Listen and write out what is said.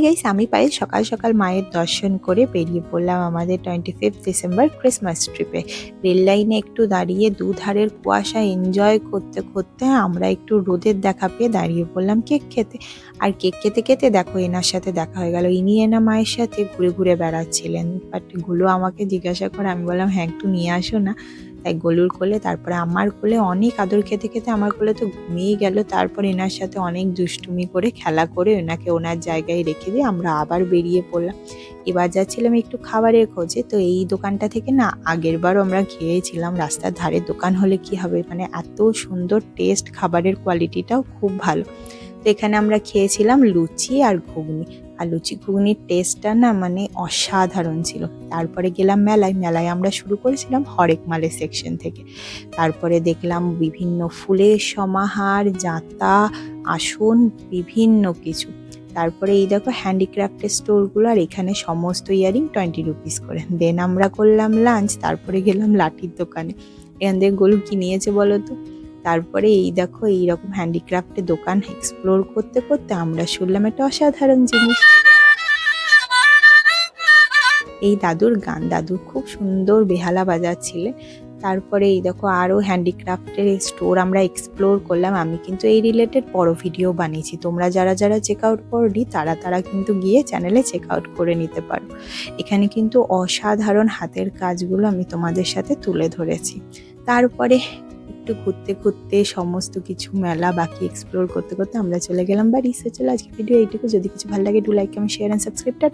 Guys, আমি পায়েল সকাল সকাল মায়ের দর্শন করে বেরিয়ে পড়লাম আমাদের 25 ডিসেম্বর ক্রিসমাস ট্রিপে। রেল লাইনে একটু দাঁড়িয়ে দুধারের কুয়াশা এনজয় করতে করতে আমরা একটু রোদের দেখা পেয়ে দাঁড়িয়ে পড়লাম কেক খেতে। আর কেক খেতে খেতে দেখো এনার সাথে দেখা হয়ে গেল। ইনি এনা মায়ের সাথে ঘুরে ঘুরে বেড়াচ্ছিলেন, বাট গুলো আমাকে জিজ্ঞাসা করে, আমি বললাম হ্যাঁ একটু নিয়ে আসো না। তাই গলুর কোলে, তারপরে আমার কোলে অনেক আদর খেতে খেতে আমার কোলে তো ঘুমিয়েই গেল। তারপর এনার সাথে অনেক দুষ্টুমি করে খেলা করে ওনাকে ওনার জায়গায় রেখে দিয়ে আমরা আবার বেরিয়ে পড়লাম। এবার যাচ্ছিলাম একটু খাবারের খোঁজে। তো এই দোকানটা থেকে না আগের বারও আমরা খেয়েছিলাম। রাস্তার ধারে দোকান হলে কি হবে, মানে এত সুন্দর টেস্ট, খাবারের কোয়ালিটিটাও খুব ভালো। তো এখানে আমরা খেয়েছিলাম লুচি আর ঘুগনি। আর লুচি ঘুগনির টেস্টটা না মানে অসাধারণ ছিল। তারপরে গেলাম মেলায়। মেলায় আমরা শুরু করেছিলাম হরেক মালের সেকশন থেকে। তারপরে দেখলাম বিভিন্ন ফুলের সমাহার, জাঁতা, আসন, বিভিন্ন কিছু। তারপরে এই দেখো হ্যান্ডিক্রাফটের স্টোরগুলো, আর এখানে সমস্ত ইয়ারিং 20 রুপিস করে। দেন আমরা করলাম লাঞ্চ, তারপরে গেলাম লাঠির দোকানে। এখান থেকে গলু কি নিয়েছে বলো তো। তারপরে এই দেখো এইরকম হ্যান্ডিক্রাফটের দোকান এক্সপ্লোর করতে করতে আমরা শুনলাম একটা অসাধারণ জিনিস, এই দাদুর গান। দাদু খুব সুন্দর বেহালা বাজাচ্ছিলেন। তারপরে এই দেখো আরও হ্যান্ডিক্রাফটের স্টোর আমরা এক্সপ্লোর করলাম। আমি কিন্তু এই রিলেটেড বড় ভিডিও বানিয়েছি, তোমরা যারা যারা চেক আউট করনি তারা কিন্তু গিয়ে চ্যানেলে চেক আউট করে নিতে পারো। এখানে কিন্তু অসাধারণ হাতের কাজগুলো আমি তোমাদের সাথে তুলে ধরেছি। তারপরে একটু ঘুরতে ঘুরতে সমস্ত কিছু মেলা বাকি এক্সপ্লোর করতে করতে আমরা চলে গেলাম বাড়ি। চলো আজকে ভিডিও এইটুকু। যদি কিছু ভালো লাগে do like, comment, share and subscribe.